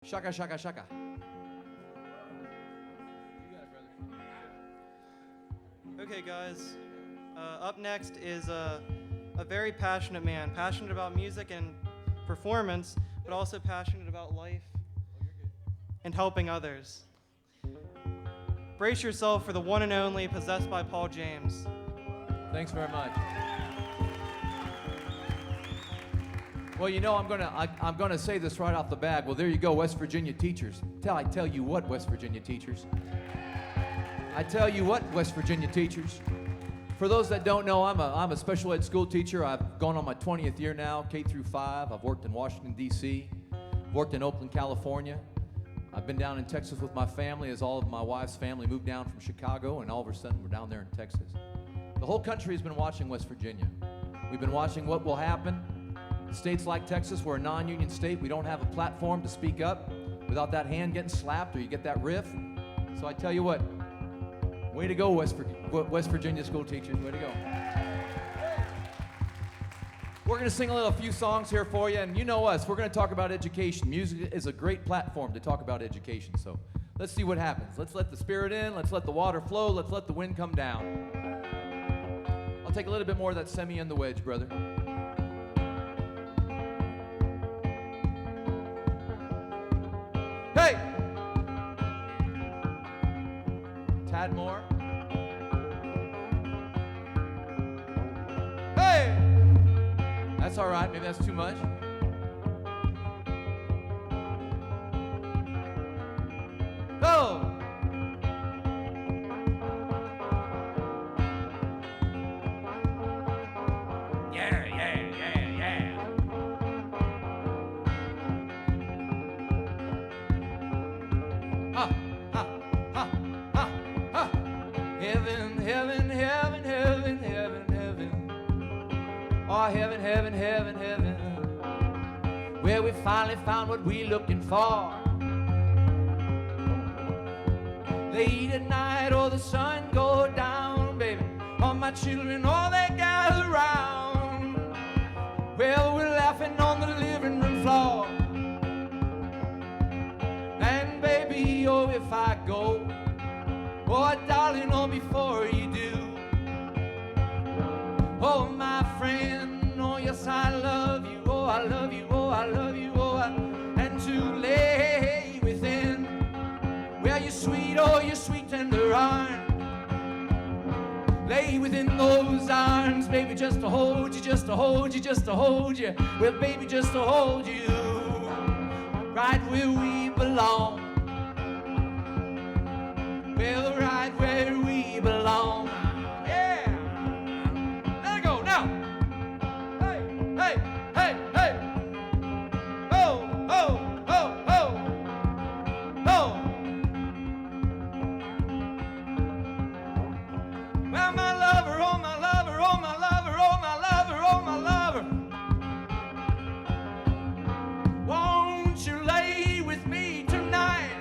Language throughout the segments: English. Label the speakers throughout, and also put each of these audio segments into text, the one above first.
Speaker 1: Shaka, shaka, shaka.
Speaker 2: Okay, guys. Up next is a very passionate man, passionate about music and performance, but also passionate about life and helping others. Brace yourself for the one and only Possessed by Paul James.
Speaker 1: Thanks very much. Well, you know, I'm gonna say this right off the bat. Well, there you go, West Virginia teachers. I tell you what, West Virginia teachers. I tell you what, West Virginia teachers. For those that don't know, I'm a special ed school teacher. I've gone on my 20th year now, K through 5. I've worked in Washington, D.C., worked in Oakland, California. I've been down in Texas with my family as all of my wife's family moved down from Chicago, and all of a sudden we're down there in Texas. The whole country has been watching West Virginia. We've been watching what will happen. States like Texas, we're a non-union state. We don't have a platform to speak up without that hand getting slapped or you get that riff. So I tell you what, way to go, West Virginia school teachers, way to go. We're going to sing a few songs here for you, and you know us, we're going to talk about education. Music is a great platform to talk about education, so let's see what happens. Let's let the spirit in, let's let the water flow, let's let the wind come down. I'll take a little bit more of that semi and the wedge, brother. Hey! Tad more. Hey! That's all right, maybe that's too much. Oh! Yeah, yeah, yeah, yeah. Ha, ha, ha, ha, ha. Heaven, heaven, heaven, heaven, heaven, heaven. Oh, heaven, heaven, heaven, heaven. Where we finally found what we looking for. Late at night, oh, the sun go down, baby. All my children, all they gather round. Well, we're laughing on the living room floor. And baby, oh, if I go, oh, darling, oh, before you do. Oh, my friend, oh, yes, I love you. Oh, I love you, oh, I love you, oh, and to lay within, well, you sweet, oh, your sweet tender arms. Lay within those arms, baby, just to hold you, just to hold you, just to hold you. Well, baby, just to hold you, right where we belong. Well, right where we belong. Yeah. Let it go now. Hey, hey, hey, hey. Oh, oh, oh, oh, oh. Well, my lover, oh, my lover, oh, my lover, oh, my lover, oh, my lover. Won't you lay with me tonight?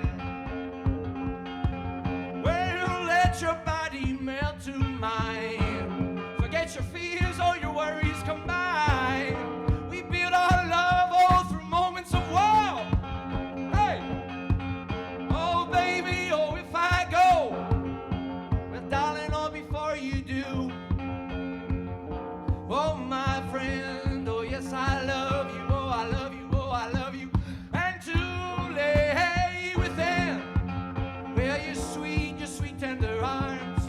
Speaker 1: Well, let your body melt to mine. Forget your fears, all your worries combine. We build our love all through moments of woe. Hey! Oh, baby, oh, if I go, well, darling, oh, before you do. Oh, my friend, oh, yes, I love you, oh, I love you, oh, I love you. And to lay within, well, your sweet tender arms.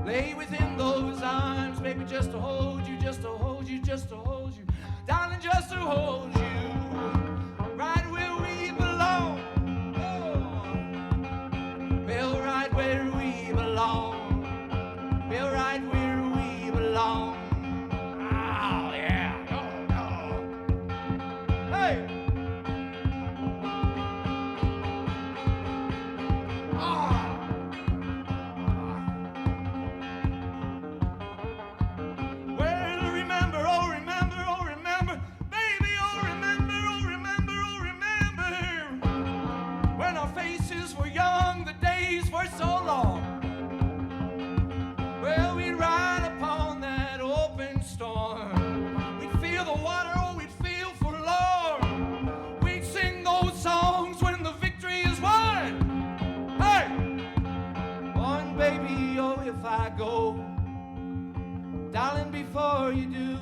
Speaker 1: Lay within those arms, baby, just to hold you, just to hold you, just to hold you. Darling, just to hold you, right where we belong. Oh. Well, right where we belong. Well, right where we belong. Oh, yeah. Oh, oh. Hey! Oh. Well, remember, oh, remember. Darling, before you do,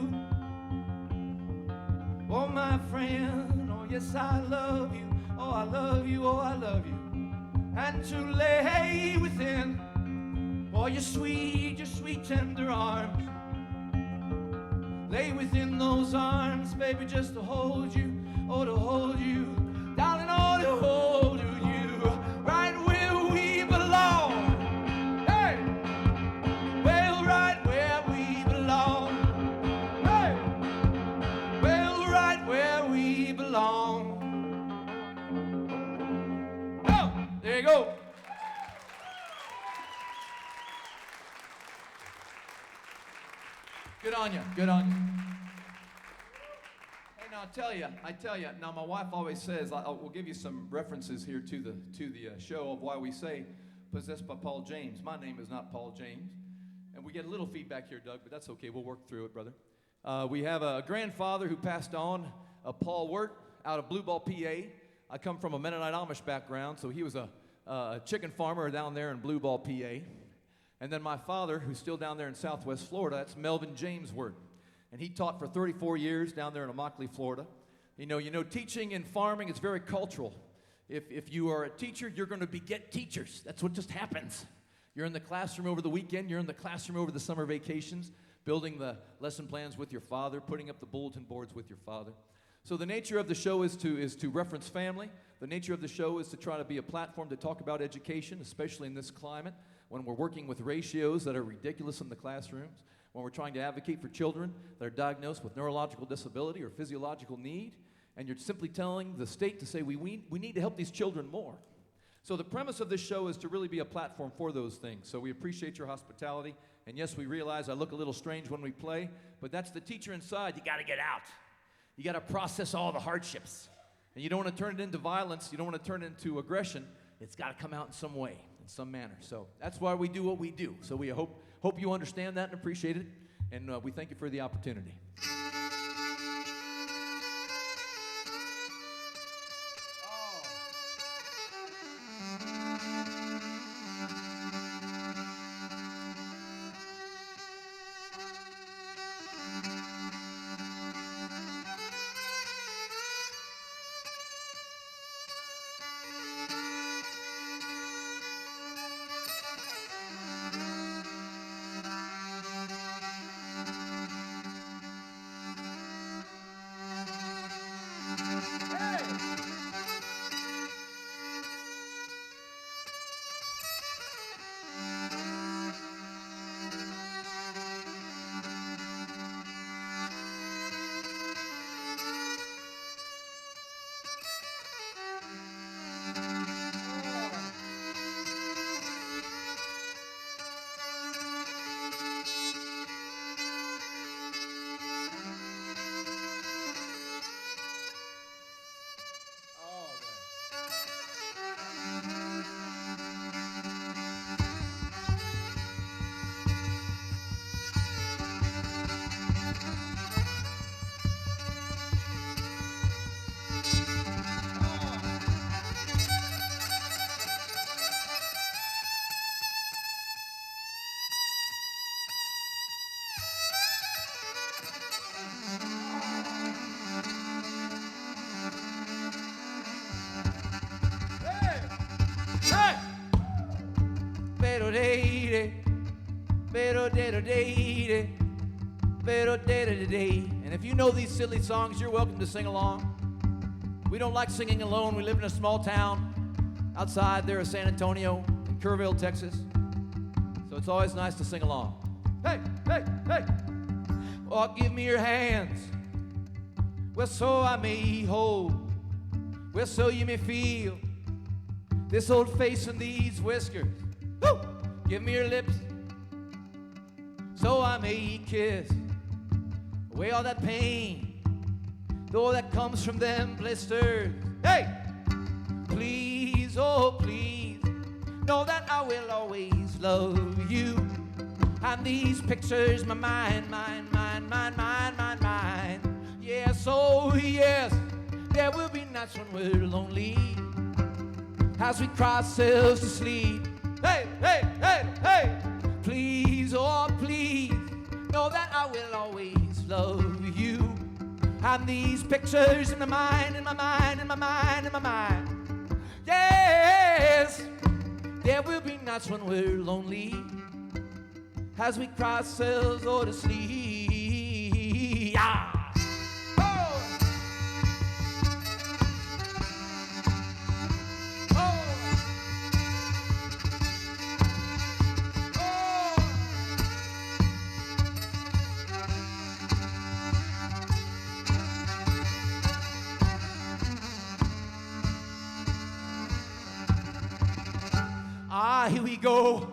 Speaker 1: oh my friend, oh yes I love you, oh I love you, oh I love you. And to lay within, oh your sweet tender arms. Lay within those arms, baby, just to hold you, oh to hold you. Darling, oh to hold you, right where we belong. Hey! Well, right where we belong. Hey! Well, right where we belong. Oh, there you go. Good on you. Good on you. Hey, now I tell you. Now my wife always says, we'll give you some references here to the show of why we say "Possessed by Paul James." My name is not Paul James, and we get a little feedback here, Doug, but that's okay. We'll work through it, brother. We have a grandfather who passed on, Paul Wirt, out of Blue Ball, PA. I come from a Mennonite Amish background, so he was a chicken farmer down there in Blue Ball, PA. And then my father, who's still down there in Southwest Florida, that's Melvin James Wirt. And he taught for 34 years down there in Immokalee, Florida. You know, teaching and farming is very cultural. If you are a teacher, you're going to beget teachers. That's what just happens. You're in the classroom over the weekend. You're in the classroom over the summer vacations, building the lesson plans with your father, putting up the bulletin boards with your father. So the nature of the show is to reference family. The nature of the show is to try to be a platform to talk about education, especially in this climate, when we're working with ratios that are ridiculous in the classrooms, when we're trying to advocate for children that are diagnosed with neurological disability or physiological need, and you're simply telling the state to say, we need to help these children more. So the premise of this show is to really be a platform for those things. So we appreciate your hospitality, and yes, we realize I look a little strange when we play, but that's the teacher inside. You got to get out. You got to process all the hardships. And you don't want to turn it into violence. You don't want to turn it into aggression. It's got to come out in some way, in some manner. So that's why we do what we do. So we hope you understand that and appreciate it. And we thank you for the opportunity. And if you know these silly songs, you're welcome to sing along. We don't like singing alone. We live in a small town outside there of San Antonio in Kerrville, Texas. So it's always nice to sing along. Hey, hey, hey. Oh, give me your hands. Well, so I may hold. Well, so you may feel this old face and these whiskers. Woo! Give me your lips, so I may kiss away all that pain, though that comes from them blisters. Hey! Please, oh please, know that I will always love you. And these pictures, my mind. Yes, oh yes, there will be nights when we're lonely, as we cry ourselves to sleep. Hey, hey, hey, hey! Please, oh please, know that I will always love you. And these pictures in my mind, in my mind, in my mind, in my mind. Yes, there will be nights when we're lonely as we cry ourselves or to sleep. Yeah. Here we go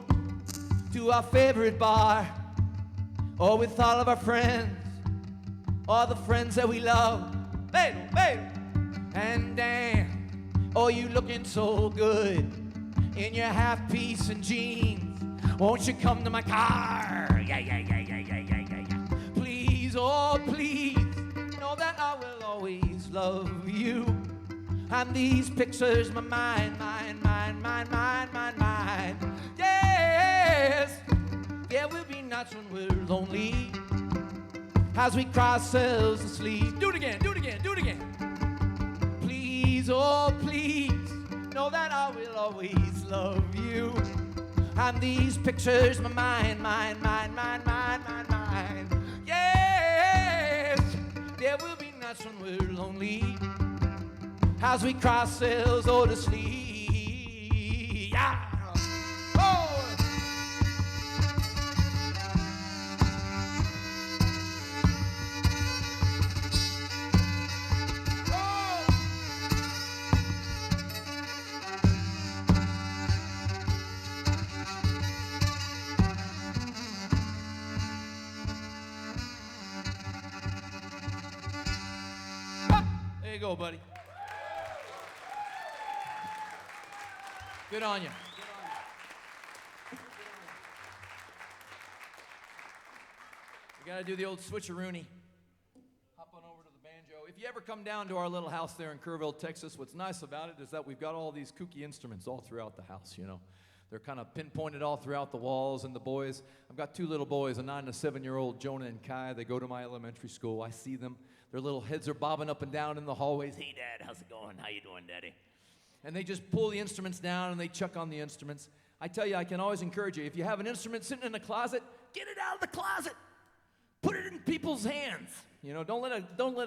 Speaker 1: to our favorite bar, or with all of our friends, all the friends that we love. Baby, baby. And damn, oh, you looking so good in your half-piece and jeans. Won't you come to my car? Yeah, yeah, yeah, yeah, yeah, yeah, yeah, yeah. Please, oh, please, know that I will always love you. And these pictures, my mind, mind, mind, mind, mind, mind, mind. Yes, there will be nights when we're lonely as we cry ourselves to sleep. Do it again, do it again, do it again. Please, oh please, know that I will always love you. And these pictures, my mind, mind, mind, mind, mind, mind, mind. Yes, there will be nights when we're lonely as we cry ourselves all to sleep. Yeah. Oh. There you go, buddy. Good on you. We got to do the old switcheroony. Hop on over to the banjo. If you ever come down to our little house there in Kerrville, Texas, what's nice about it is that we've got all these kooky instruments all throughout the house, you know. They're kind of pinpointed all throughout the walls, and the boys, I've got two little boys, a 9 and a 7-year-old, Jonah and Kai. They go to my elementary school. I see them. Their little heads are bobbing up and down in the hallways. Hey, Dad, how's it going? How you doing, Daddy? And they just pull the instruments down and they chuck on the instruments. I tell you, I can always encourage you, if you have an instrument sitting in a closet, get it out of the closet. Put it in people's hands. You know, don't let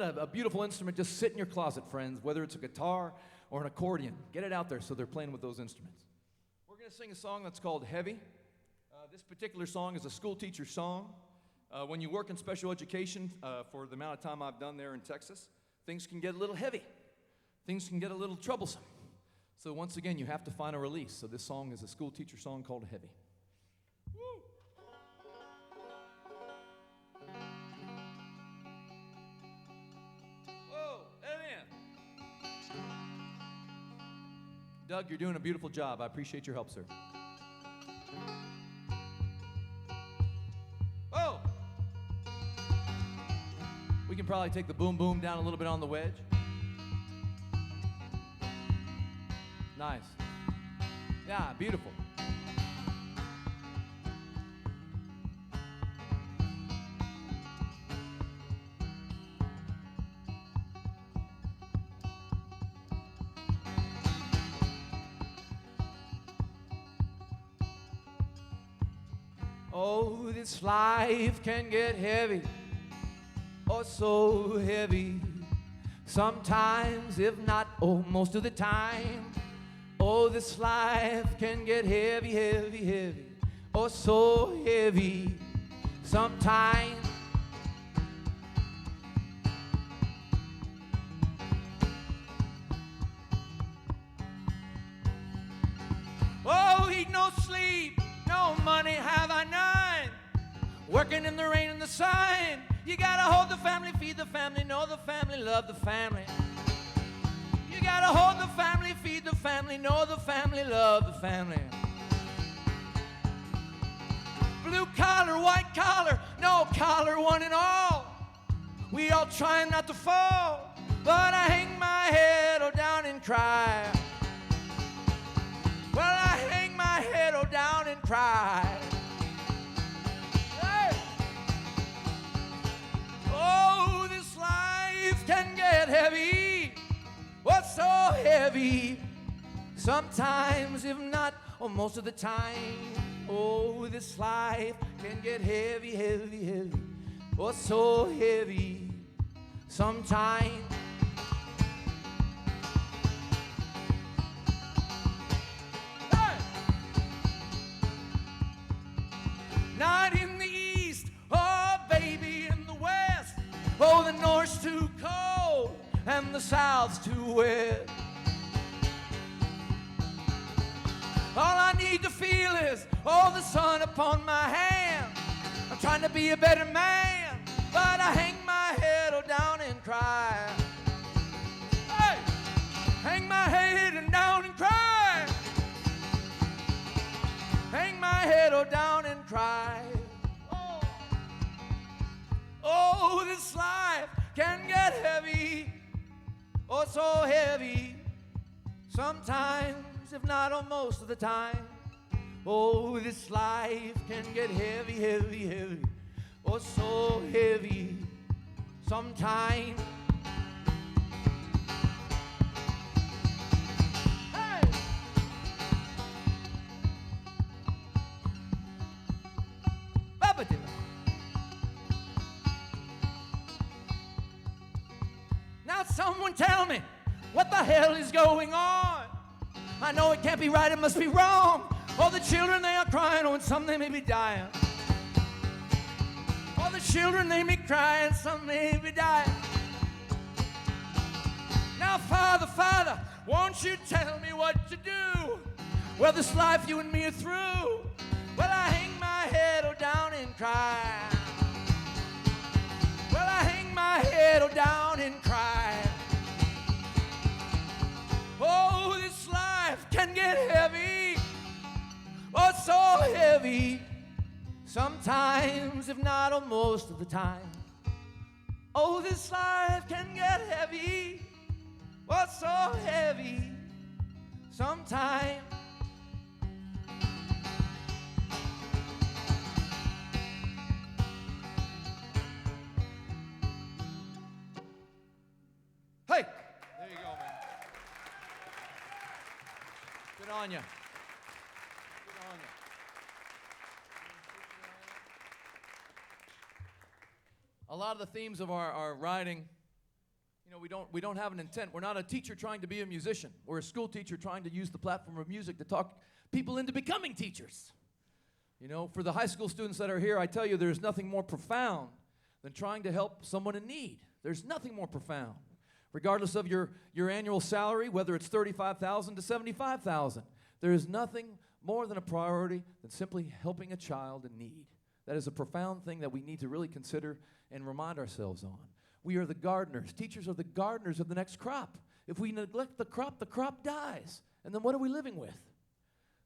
Speaker 1: a beautiful instrument just sit in your closet, friends, whether it's a guitar or an accordion. Get it out there so they're playing with those instruments. We're going to sing a song that's called Heavy. This particular song is a school teacher song. When you work in special education, for the amount of time I've done there in Texas, things can get a little heavy. Things can get a little troublesome. So once again, you have to find a release. So this song is a school teacher song called Heavy. Woo! Whoa, let it in. Doug, you're doing a beautiful job. I appreciate your help, sir. Oh! We can probably take the boom boom down a little bit on the wedge. Nice. Yeah, beautiful. Oh, this life can get heavy, oh, so heavy. Sometimes, if not, oh, most of the time. Oh, this life can get heavy, heavy, heavy. Oh, so heavy. Sometimes. Oh, eat no sleep, no money have I none. Working in the rain and the sun. You gotta hold the family, feed the family, know the family, love the family. You gotta hold the family, feed the family, know the family, love the family. Blue collar, white collar, no collar, one and all. We all trying not to fall, but I hang my head oh down and cry. Well, I hang my head oh down and cry. Hey! heavy. Sometimes, if not, or most of the time. Oh, this life can get heavy, heavy, heavy. Oh, so heavy. Sometimes. Hey! Not in the east, oh baby, in the west. Oh, the north's too cold and the south's too wet. All I need to feel is, oh, the sun upon my hand. I'm trying to be a better man, but I hang my head down and cry. Hey! Hang my head down and cry. Hang my head down and cry. Oh, oh, this life can get heavy. Oh, so heavy. Sometimes, if not most of the time. Oh, this life can get heavy, heavy, heavy. Oh, so heavy. Sometimes. Hey! Babadilla. Now someone tell me, what the hell is going on? I know it can't be right, it must be wrong. All the children, they are crying, oh, and some they may be dying. All the children, they may cry, and some may be dying. Now, Father, Father, won't you tell me what to do? Well, this life you and me are through. Well, I hang my head down and cry. Well, I hang my head down and cry. Oh, this life can get heavy. Oh, so heavy. Sometimes, if not most of the time. Oh, this life can get heavy. Oh, so heavy. Sometimes. Hey! There you go, man. Good on you. Good on you. A lot of the themes of our writing, you know, we don't have an intent. We're not a teacher trying to be a musician. We're a school teacher trying to use the platform of music to talk people into becoming teachers. You know, for the high school students that are here, I tell you, there's nothing more profound than trying to help someone in need. There's nothing more profound. Regardless of your annual salary, whether it's $35,000 to $75,000, there is nothing more than a priority than simply helping a child in need. That is a profound thing that we need to really consider and remind ourselves on. We are the gardeners. Teachers are the gardeners of the next crop. If we neglect the crop dies. And then what are we living with?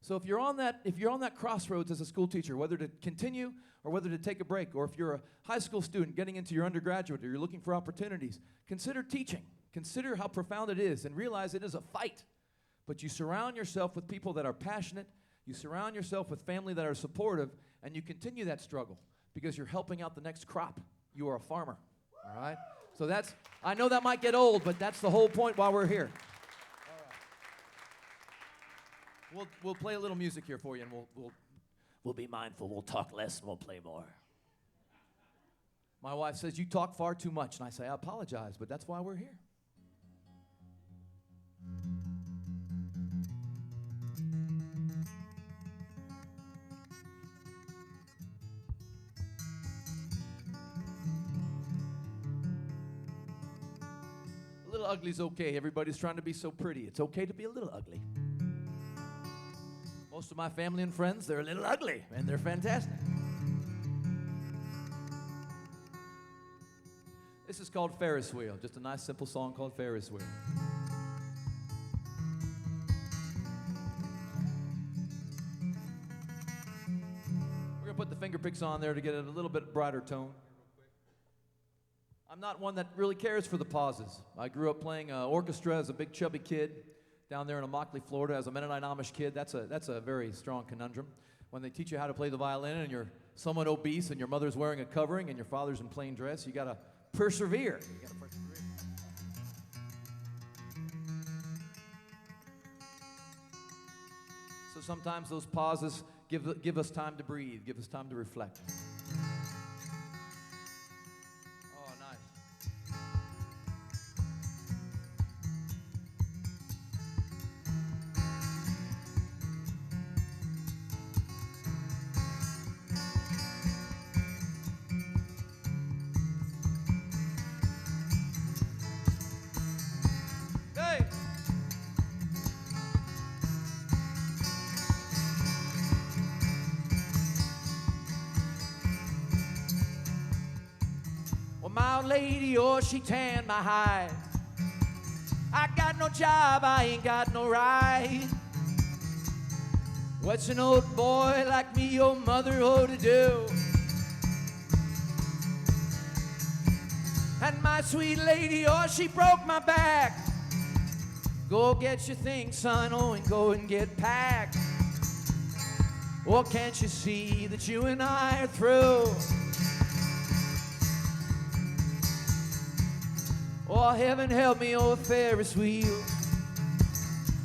Speaker 1: So if you're on that crossroads as a school teacher, whether to continue or whether to take a break, or if you're a high school student getting into your undergraduate or you're looking for opportunities, consider teaching. Consider how profound it is and realize it is a fight. But you surround yourself with people that are passionate, you surround yourself with family that are supportive, and you continue that struggle because you're helping out the next crop. You are a farmer, all right? So that's, I know that might get old, but that's the whole point while we're here. All right. We'll play a little music here for you, and we'll be mindful. We'll talk less and we'll play more. My wife says, you talk far too much, and I say, I apologize, but that's why we're here. A little ugly's okay. Everybody's trying to be so pretty. It's okay to be a little ugly. Most of my family and friends, they're a little ugly, and they're fantastic. This is called Ferris Wheel. Just a nice, simple song called Ferris Wheel. We're going to put the finger picks on there to get it a little bit brighter tone. I'm not one that really cares for the pauses. I grew up playing orchestra as a big chubby kid down there in Immokalee, Florida, as a Mennonite Amish kid. That's a very strong conundrum. When they teach you how to play the violin and you're somewhat obese and your mother's wearing a covering and your father's in plain dress, you got to persevere. You got to persevere. sometimes those pauses give us time to breathe, give us time to reflect. Oh, nice. Hey! Well, my old lady, oh, she tanned my hide. I got no job, I ain't got no right. What's an old boy like me, your mother, oh, to do? And my sweet lady, oh, she broke my back. Go get your things, son, oh, and go and get packed. Or can't you see that you and I are through? Oh, heaven help me, oh, Ferris wheel.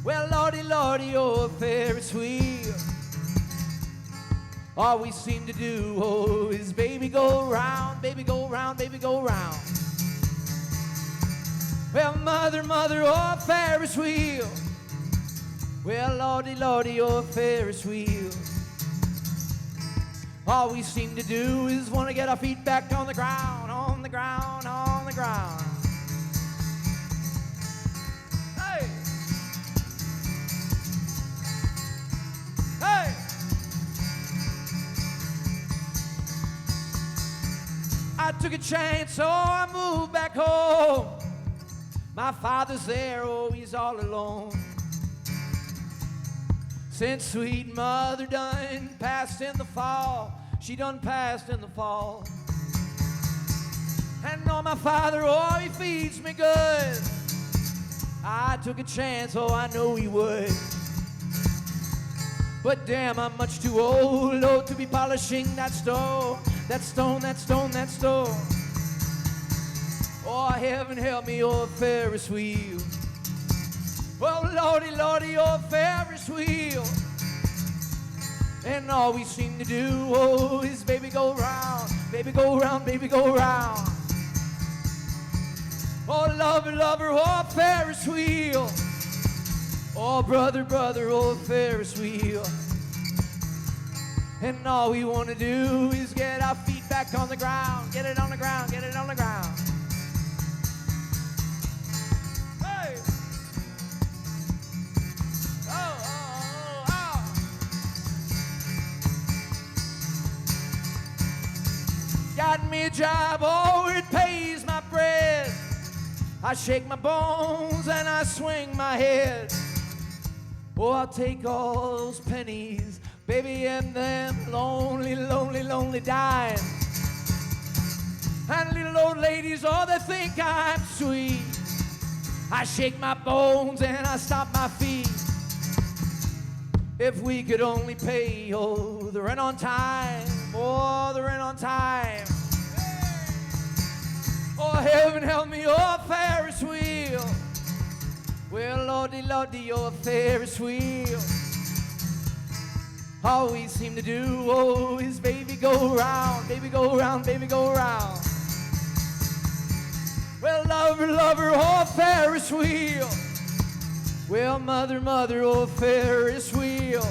Speaker 1: Well, lordy, lordy, oh, Ferris wheel. All we seem to do, oh, is baby go round, baby go round, baby go round. Well, mother, mother, oh, Ferris wheel. Well, lordy, lordy, oh, Ferris wheel. All we seem to do is want to get our feet back on the ground, on the ground, on the ground. Hey! Hey! I took a chance, so I moved back home. My father's there, oh, he's all alone. Since sweet mother done passed in the fall, she done passed in the fall. And oh, my father, oh, he feeds me good. I took a chance, oh, I know he would. But damn, I'm much too old, oh, to be polishing that stone, that stone, that stone, that stone. Oh, heaven help me, oh, Ferris wheel. Oh, lordy, lordy, oh, Ferris wheel. And all we seem to do, oh, is baby go round, baby go round, baby go round. Oh, lover, lover, oh, Ferris wheel. Oh, brother, brother, oh, Ferris wheel. And all we want to do is get our feet back on the ground, get it on the ground, get it on the ground. Hey! Oh, oh, oh, oh. Got me a job, oh, it pays my bread. I shake my bones and I swing my head. Oh, I'll take all those pennies, baby, and them lonely, lonely, lonely dimes. And little old ladies, oh, they think I'm sweet. I shake my bones and I stomp my feet. If we could only pay, oh, the rent on time, oh, the rent on time. Oh, heaven help me, oh, Ferris wheel. Well, lordy, lordy, oh, Ferris wheel. All we seem to do, oh, is baby go round, baby go round, baby go round. Well, lover, lover, oh, Ferris wheel. Well, mother, mother, oh, Ferris wheel.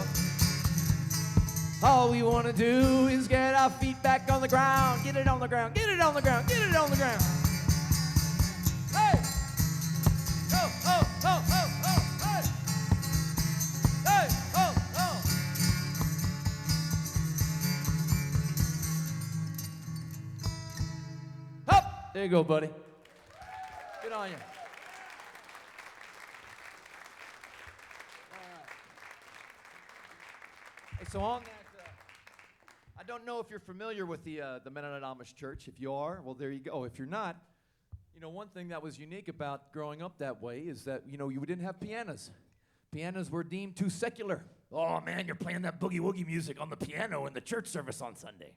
Speaker 1: All we want to do is get our feet back on the ground, get it on the ground, get it on the ground, get it on the ground. Hey! Oh, oh, oh, oh, oh, hey! Hey, oh, oh! Up! There you go, buddy. Good on you. Hey, so on that, I don't know if you're familiar with the Mennonite Amish Church. If you are, well, there you go. If you're not, you know, one thing that was unique about growing up that way is that, you know, you didn't have pianos. Pianos were deemed too secular. Oh, man, you're playing that boogie-woogie music on the piano in the church service on Sunday.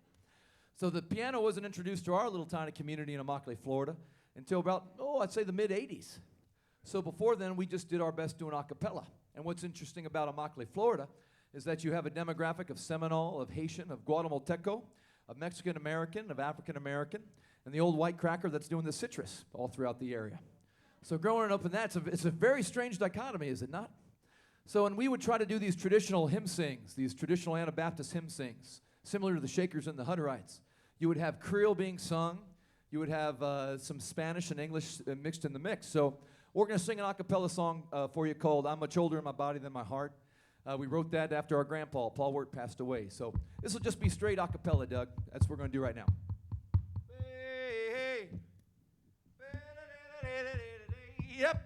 Speaker 1: So the piano wasn't introduced to our little tiny community in Immokalee, Florida, until about, I'd say the mid-'80s. So before then, we just did our best doing a cappella. And what's interesting about Immokalee, Florida, is that you have a demographic of Seminole, of Haitian, of Guatemalteco, of Mexican American, of African American, and the old white cracker that's doing the citrus all throughout the area. So growing up in that, it's a very strange dichotomy, is it not? So when we would try to do these traditional hymn sings, these traditional Anabaptist hymn sings, similar to the Shakers and the Hutterites, you would have Creole being sung, you would have some Spanish and English mixed in the mix. So we're going to sing an a cappella song for you called I'm Much Older in My Body Than My Heart. We wrote that after our grandpa, Paul Wirt, passed away. So this will just be straight a cappella, Doug. That's what we're going to do right now. Yep.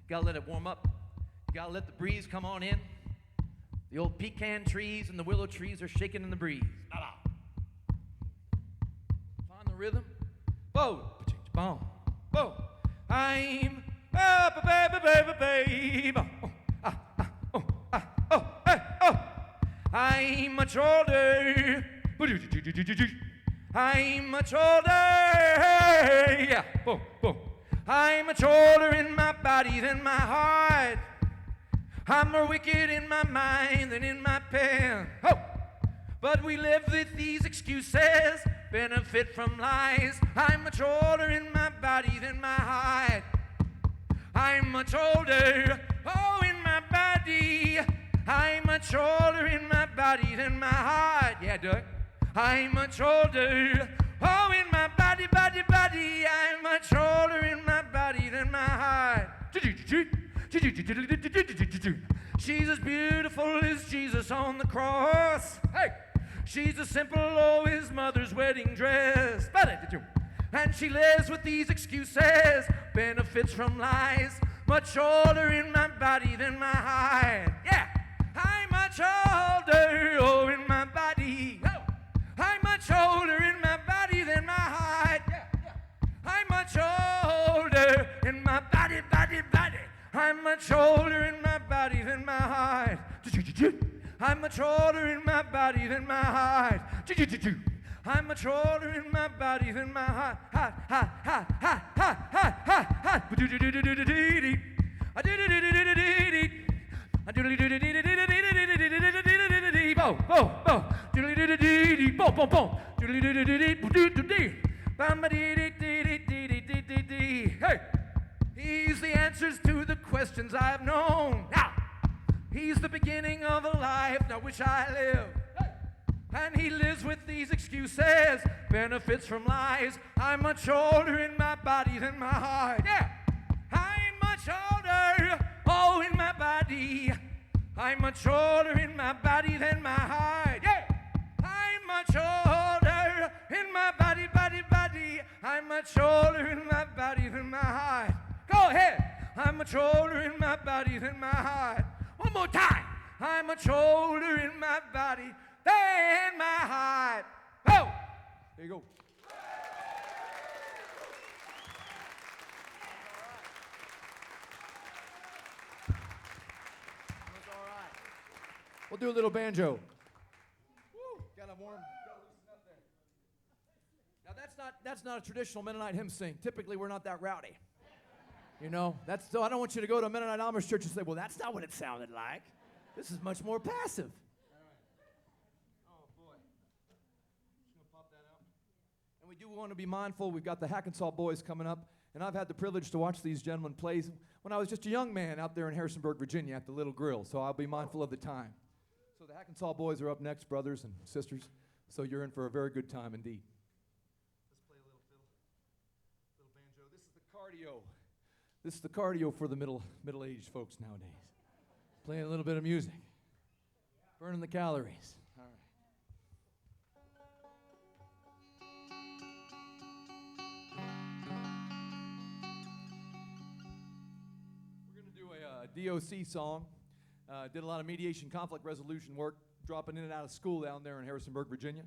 Speaker 1: Gotta let it warm up. You gotta let the breeze come on in. The old pecan trees and the willow trees are shaking in the breeze. Find the rhythm. Boom, boom, boom. I'm I'm much older. I'm much older. Yeah. Boom, boom. I'm much older in my body than my heart. I'm more wicked in my mind than in my pen. Oh. But we live with these excuses, benefit from lies. I'm much older in my body than my heart. I'm much older, oh, in my body. I'm much older in my body than my heart. Yeah, Doug. I'm much older, oh, in my body, body, body. I'm much older in my body than my heart. She's as beautiful as Jesus on the cross. Hey! She's as simple as his mother's wedding dress. And she lives with these excuses, benefits from lies. Much older in my body than my heart. Yeah! I'm much older, oh, in my body. Oh. I'm much older in my body than my heart. Yeah, yeah. I'm much older in my body, body, body. I'm much older in my body than my heart. I'm much older in my body than my heart. I'm much older in my body than my heart. Ha, ha, ha, ha, ha, ha, ha, ha. Hey! He's the answers to the questions I've known. Now, he's the beginning of a life now which I live. Hey! And he lives with these excuses, benefits from lies. I'm much older in my body than my heart. Yeah! I'm much older, oh, in my body. I'm much older in my body than my heart. Yeah! I'm much older in my body, body, body. I'm much older in my body than my heart. Go ahead. I'm much older in my body than my heart. One more time. I'm much older in my body than my heart. Oh! There you go. We'll do a little banjo. Woo, gotta warm, gotta loosen up there. Now that's not a traditional Mennonite hymn sing. Typically we're not that rowdy. You know, that's so I don't want you to go to a Mennonite Amish church and say, well, that's not what it sounded like. This is much more passive. All right. Oh boy. Just gonna pop that out. And we do want to be mindful. We've got the Hackensaw Boys coming up, and I've had the privilege to watch these gentlemen play when I was just a young man out there in Harrisonburg, Virginia at the Little Grill, so I'll be mindful of the time. So the Hackensaw Boys are up next, brothers and sisters, so you're in for a very good time indeed. Let's play a little fiddle, little banjo. This is the cardio. This is the cardio for the middle-aged folks nowadays. Playing a little bit of music, burning the calories. All right. We're going to do a DOC song. Did a lot of mediation conflict resolution work, dropping in and out of school down there in Harrisonburg, Virginia.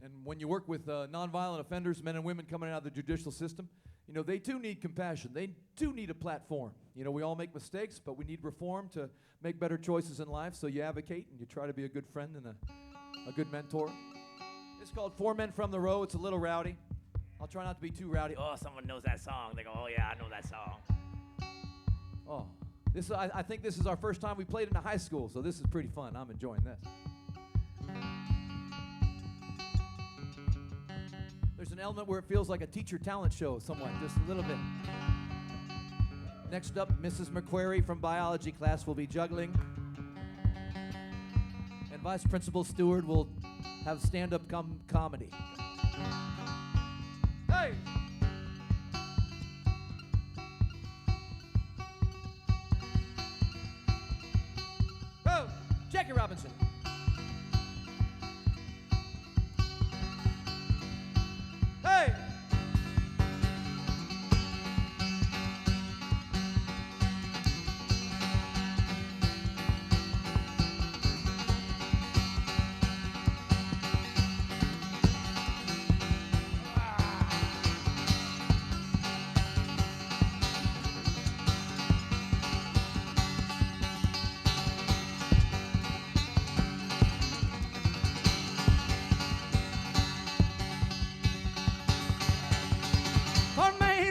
Speaker 1: And when you work with nonviolent offenders, men and women coming out of the judicial system, you know, they too need compassion. They too need a platform. You know, we all make mistakes, but we need reform to make better choices in life. So you advocate and you try to be a good friend and a good mentor. It's called Four Men from the Row. It's a little rowdy. I'll try not to be too rowdy.
Speaker 3: Oh, someone knows that song. They go, oh, yeah, I know that song.
Speaker 1: Oh, I think this is our first time we played in a high school, so this is pretty fun. I'm enjoying this. There's an element where it feels like a teacher talent show somewhat, just a little bit. Next up, Mrs. McQuarrie from biology class will be juggling. And Vice Principal Stewart will have stand-up comedy. Hey! Oh, Jackie Robinson. Hey!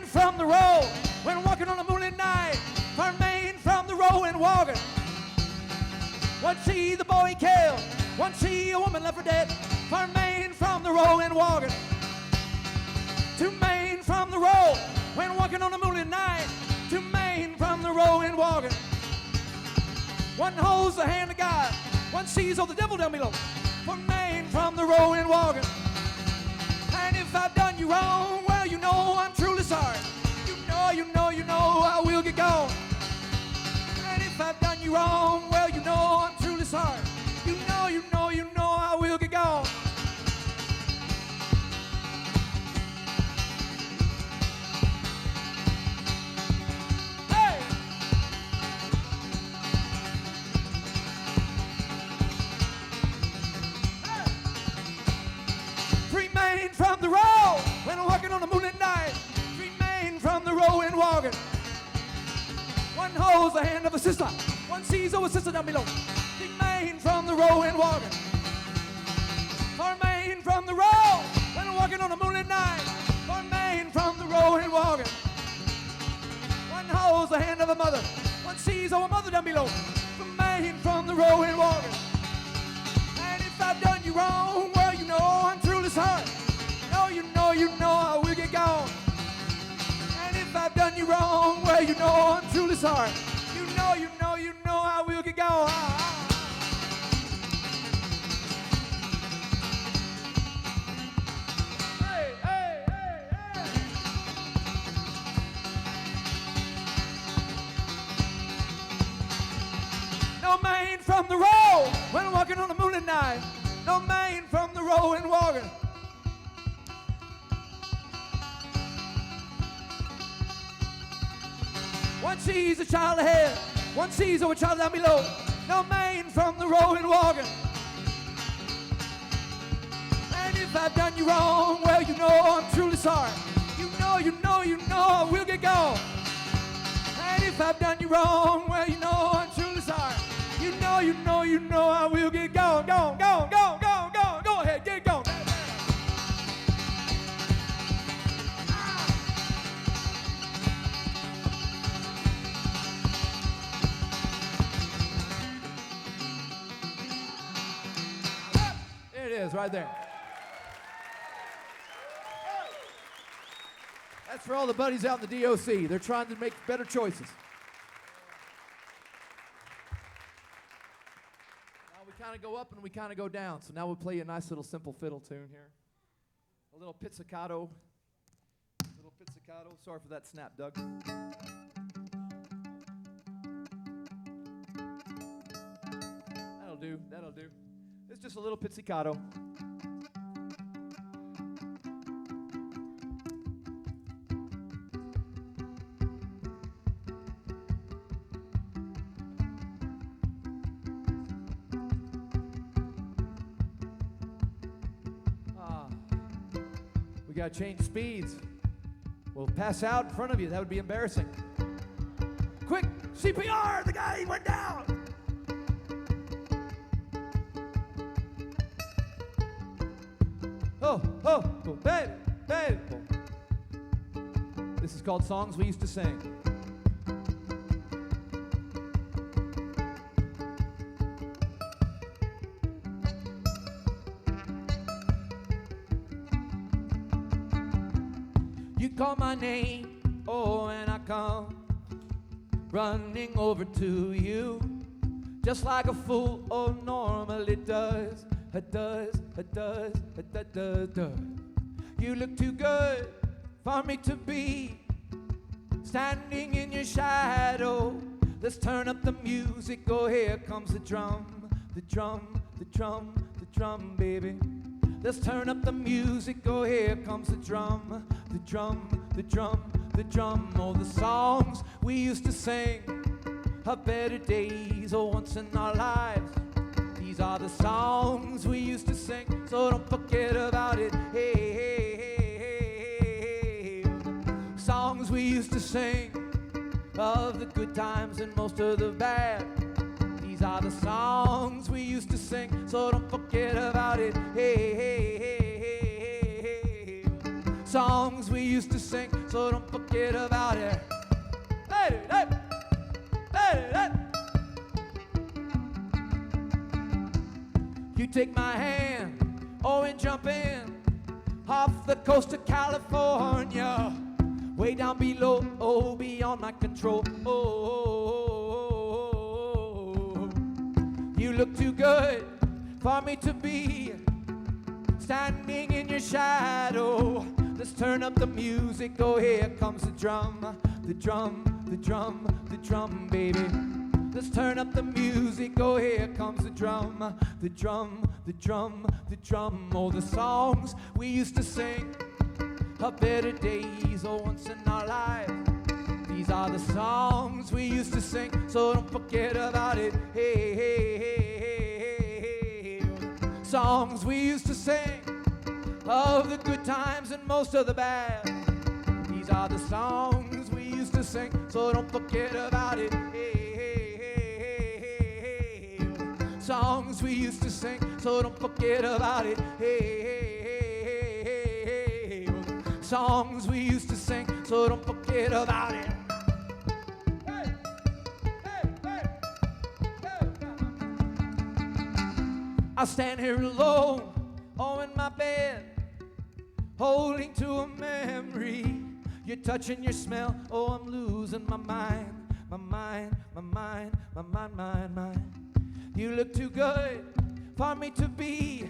Speaker 1: From the road, when walking on a moonlit night, from Maine from the road and walking. One see the boy killed, one see a woman left for dead, from Maine from the road and walking. To Maine from the road, when walking on a moonlit night, to Maine from the road and walking. One holds the hand of God, one sees all the devil down below, from Maine from the road and walking. And if I've done you wrong, well, you know I'm truly sorry. You know I will get gone. And if I've done you wrong, well, you know I'm truly sorry. You know I will get gone. Hey! Hey! Free Maine from the road when I'm walking on a moonlit night. From the road and walking. One holds the hand of a sister, one sees a sister down below. Maine from the road and walking. For Maine from the road when I'm walking on a moonlit night. For Maine from the road and walking. One holds the hand of a mother, one sees a mother down below. From Maine from the road and walking. And if I've done you wrong, well, you know I'm truly sorry. You know I will get gone. If I've done you wrong, well, you know I'm truly sorry. You know I will get going. Hey, hey, hey, hey. No Maine from the road when I'm walking on a moonlit night. No Maine from the road and walking. One sees a child ahead, one sees a child down below. No Maine from the road and walking. And if I've done you wrong, well, you know I'm truly sorry. You know I will get gone. And if I've done you wrong, well, you know I'm truly sorry. You know I will get gone. Go ahead, get gone. There it is, right there. That's for all the buddies out in the DOC. They're trying to make better choices. Now we kind of go up and we kind of go down. So now we'll play a nice little simple fiddle tune here. A little pizzicato. Sorry for that snap, Doug. That'll do. It's just a little pizzicato. We gotta change speeds. We'll pass out in front of you. That would be embarrassing. Quick, CPR! The guy went down! Oh, baby, baby. This is called Songs We Used to Sing. You call my name, oh, and I come running over to you, just like a fool, oh, normally does. It does, it does, it does. You look too good for me to be standing in your shadow. Let's turn up the music, oh, here comes the drum, the drum, the drum, the drum, baby. Let's turn up the music, oh, here comes the drum, the drum, the drum, the drum. Oh, the songs we used to sing of better days, oh, once in our lives. These are the songs we used to sing, so don't forget about it. Hey, hey, hey, hey, hey. Songs we used to sing of the good times and most of the bad. These are the songs we used to sing, so don't forget about it. Hey, hey, hey, hey, hey, hey. Songs we used to sing, so don't forget about it. Hey, hey, hey, hey. You take my hand, oh, and jump in off the coast of California, way down below, oh, beyond my control. Oh, you look too good for me to be standing in your shadow. Let's turn up the music, oh, here comes the drum, the drum, the drum, the drum, baby. Let's turn up the music, oh, here comes the drum, the drum, the drum, the drum. Oh, the songs we used to sing of better days, oh, once in our lives. These are the songs we used to sing, so don't forget about it. Hey, hey, hey, hey, hey, hey. Songs we used to sing of the good times and most of the bad. These are the songs we used to sing, so don't forget about it. Hey, songs we used to sing, so don't forget about it. Hey, hey, hey, hey, hey, hey. Songs we used to sing, so don't forget about it. Hey, hey, hey, hey. I stand here alone, oh, in my bed, holding to a memory. Your touch and your smell, oh, I'm losing my mind, my mind, my mind, my mind, mind, mind. You look too good for me to be,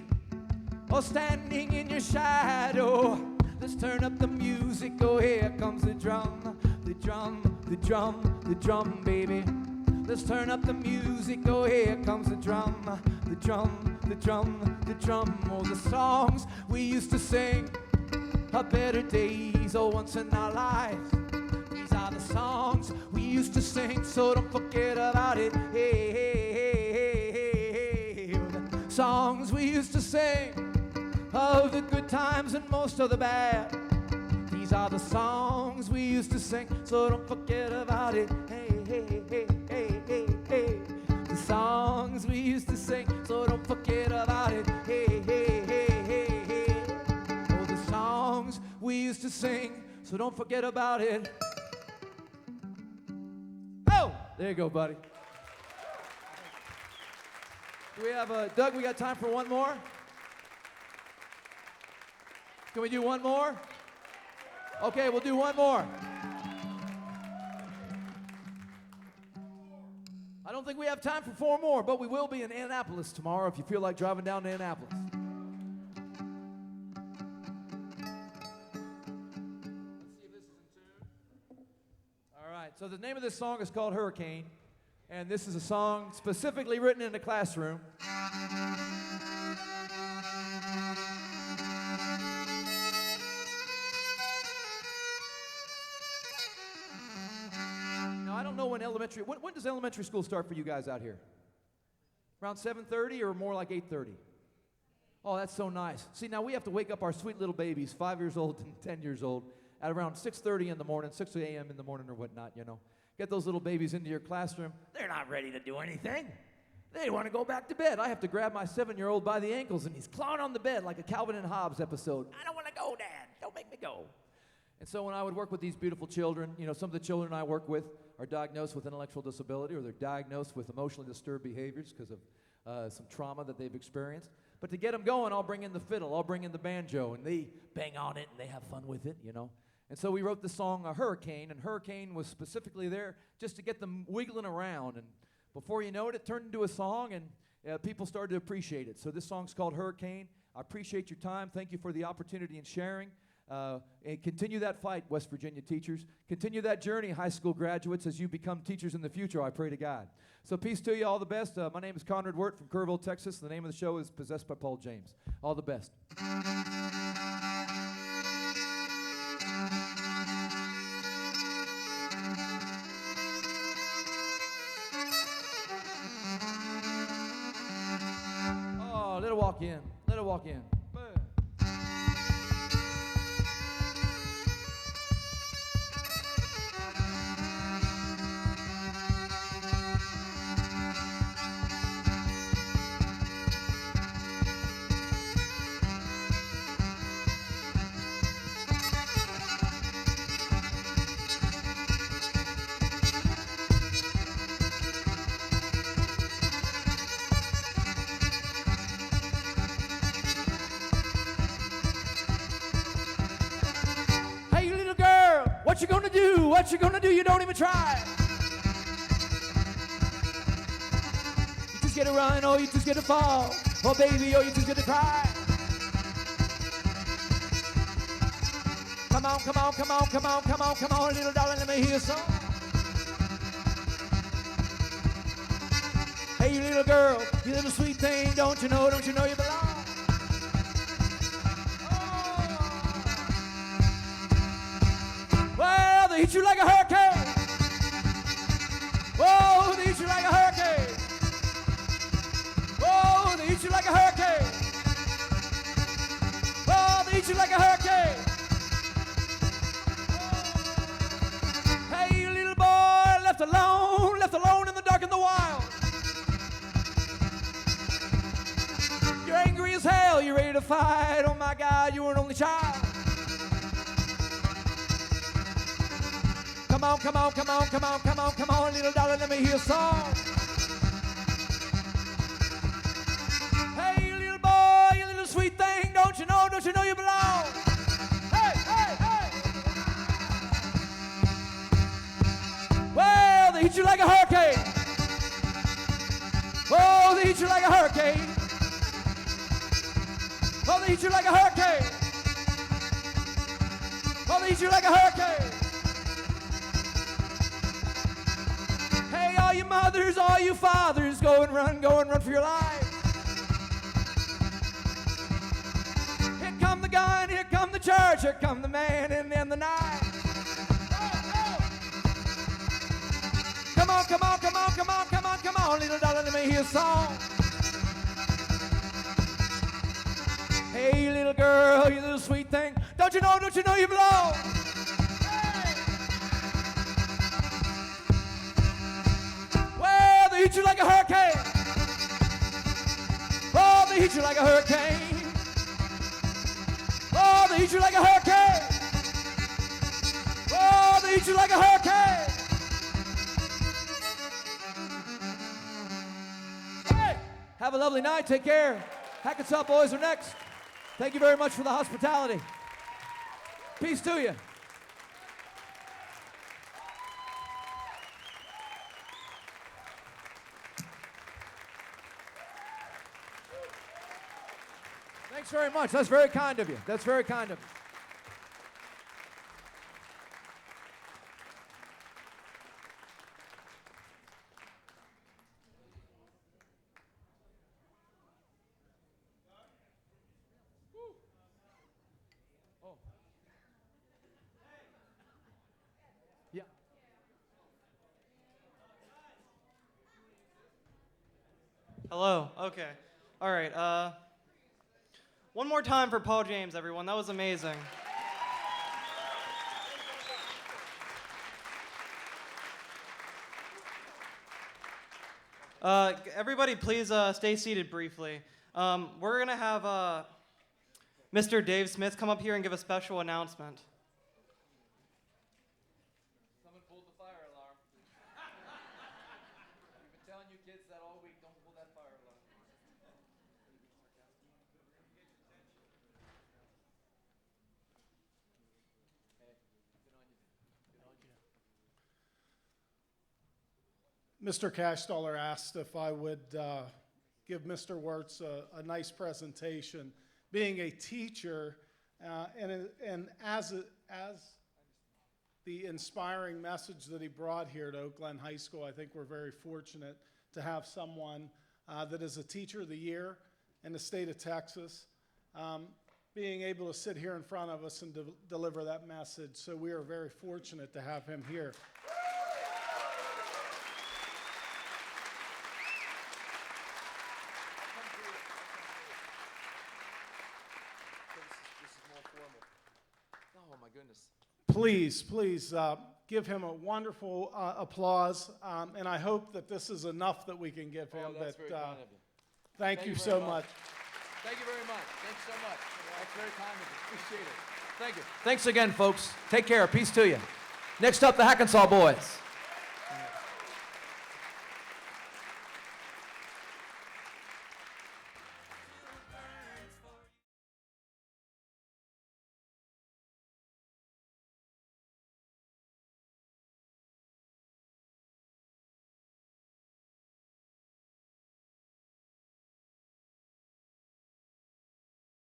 Speaker 1: oh, standing in your shadow. Let's turn up the music, oh, here comes the drum, the drum, the drum, the drum, baby. Let's turn up the music, oh, here comes the drum, the drum, the drum, the drum. Oh, the songs we used to sing of better days, oh, once in our lives. These are the songs we used to sing, so don't forget about it. Hey, hey, hey, hey, hey, hey. Songs we used to sing of the good times and most of the bad. These are the songs we used to sing, so don't forget about it. Hey, hey, hey, hey, hey, hey. The songs we used to sing, so don't forget about it. Hey, hey, hey, hey, hey. Oh, the songs we used to sing, so don't forget about it. Oh, there you go, buddy. Do we have Doug, we got time for one more? Can we do one more? Okay, we'll do one more. I don't think we have time for four more, but we will be in Annapolis tomorrow if you feel like driving down to Annapolis. All right, so the name of this song is called Hurricane, and this is a song specifically written in a classroom. Now, I don't know when does elementary school start for you guys out here? Around 7:30 or more like 8:30? Oh, that's so nice. See, now we have to wake up our sweet little babies, 5 years old and 10 years old, at around 6:30 in the morning, 6 a.m. in the morning or whatnot, you know. Get those little babies into your classroom. They're not ready to do anything. They want to go back to bed. I have to grab my 7-year-old by the ankles, and he's clawing on the bed like a Calvin and Hobbes episode. I don't want to go, Dad. Don't make me go. And so when I would work with these beautiful children, you know, some of the children I work with are diagnosed with intellectual disability, or they're diagnosed with emotionally disturbed behaviors because of some trauma that they've experienced. But to get them going, I'll bring in the fiddle, I'll bring in the banjo, and they bang on it, and they have fun with it, you know. And so we wrote the song Hurricane, and Hurricane was specifically there just to get them wiggling around. And before you know it, it turned into a song, and people started to appreciate it. So this song's called Hurricane. I appreciate your time. Thank you for the opportunity and sharing. And continue that fight, West Virginia teachers. Continue that journey, high school graduates, as you become teachers in the future, I pray to God. So peace to you, all the best. My name is Conrad Wirt from Kerrville, Texas. The name of the show is Possessed by Paul James. All the best. Oh, let it walk in. Let it walk in. What you gonna do? What you gonna do? You don't even try. You just get to run, or you just get to fall. Oh, baby, or you just get to cry. Come on, come on, come on, come on, come on, come on, little darling, let me hear a song. Hey, you little girl, you little sweet thing, don't you know you belong? Well, they hit you like a hurricane. Oh, they hit you like a hurricane. Oh, they hit you like a hurricane. Oh, they hit you like a hurricane. Hey, you little boy, left alone in the dark and the wild. You're angry as hell, you're ready to fight. Oh my God, you were an only child. Come on, come on, come on, come on, come on, come on, little darling, let me hear a song. Hey, you little boy, you little sweet thing, don't you know you belong? Hey, hey, hey. Well, they hit you like a hurricane. Oh, they hit you like a hurricane. Oh, they hit you like a hurricane. Oh, they hit you like a hurricane. Hey, all you mothers, all you fathers, go and run for your life. Here come the gun, here come the church, here come the man, and then the knife. Come on, come on, come on, come on, come on, come on, little darling, let me hear a song. Hey, little girl, you little sweet thing, don't you know you belong? They hit you like a hurricane. Oh, they hit you like a hurricane. Oh, they hit you like a hurricane. Oh, they hit you like a hurricane. Hey, have a lovely night. Take care. Hackensack boys are next. Thank you very much for the hospitality. Peace to you. Thanks very much. That's very kind of you. That's very kind of you. Oh. Yeah.
Speaker 2: Hello. Okay. All right. One more time for Paul James, everyone. That was amazing. Everybody, please stay seated briefly. We're going to have Mr. Dave Smith come up here and give a special announcement.
Speaker 1: Someone pulled the fire alarm. We've been telling you kids that all week. Don't pull that fire alarm. Okay.
Speaker 3: Mr. Cashtaller asked if I would give Mr. Wirtz a nice presentation. Being a teacher, and as the inspiring message that he brought here to Oak Glen High School, I think we're very fortunate to have someone that is a Teacher of the Year in the state of Texas, being able to sit here in front of us and deliver that message. So we are very fortunate to have him here.
Speaker 1: This is more formal. Oh my goodness.
Speaker 3: Please give him a wonderful applause, and I hope that this is enough that we can give him.
Speaker 1: Oh, that's very kind of you.
Speaker 3: Thank you
Speaker 1: very
Speaker 3: so much.
Speaker 1: Thank you very much. Thanks so much. That's very kind of you. Appreciate it. Thank you. Thanks again, folks. Take care. Peace to you. Next up, the Hackensaw Boys.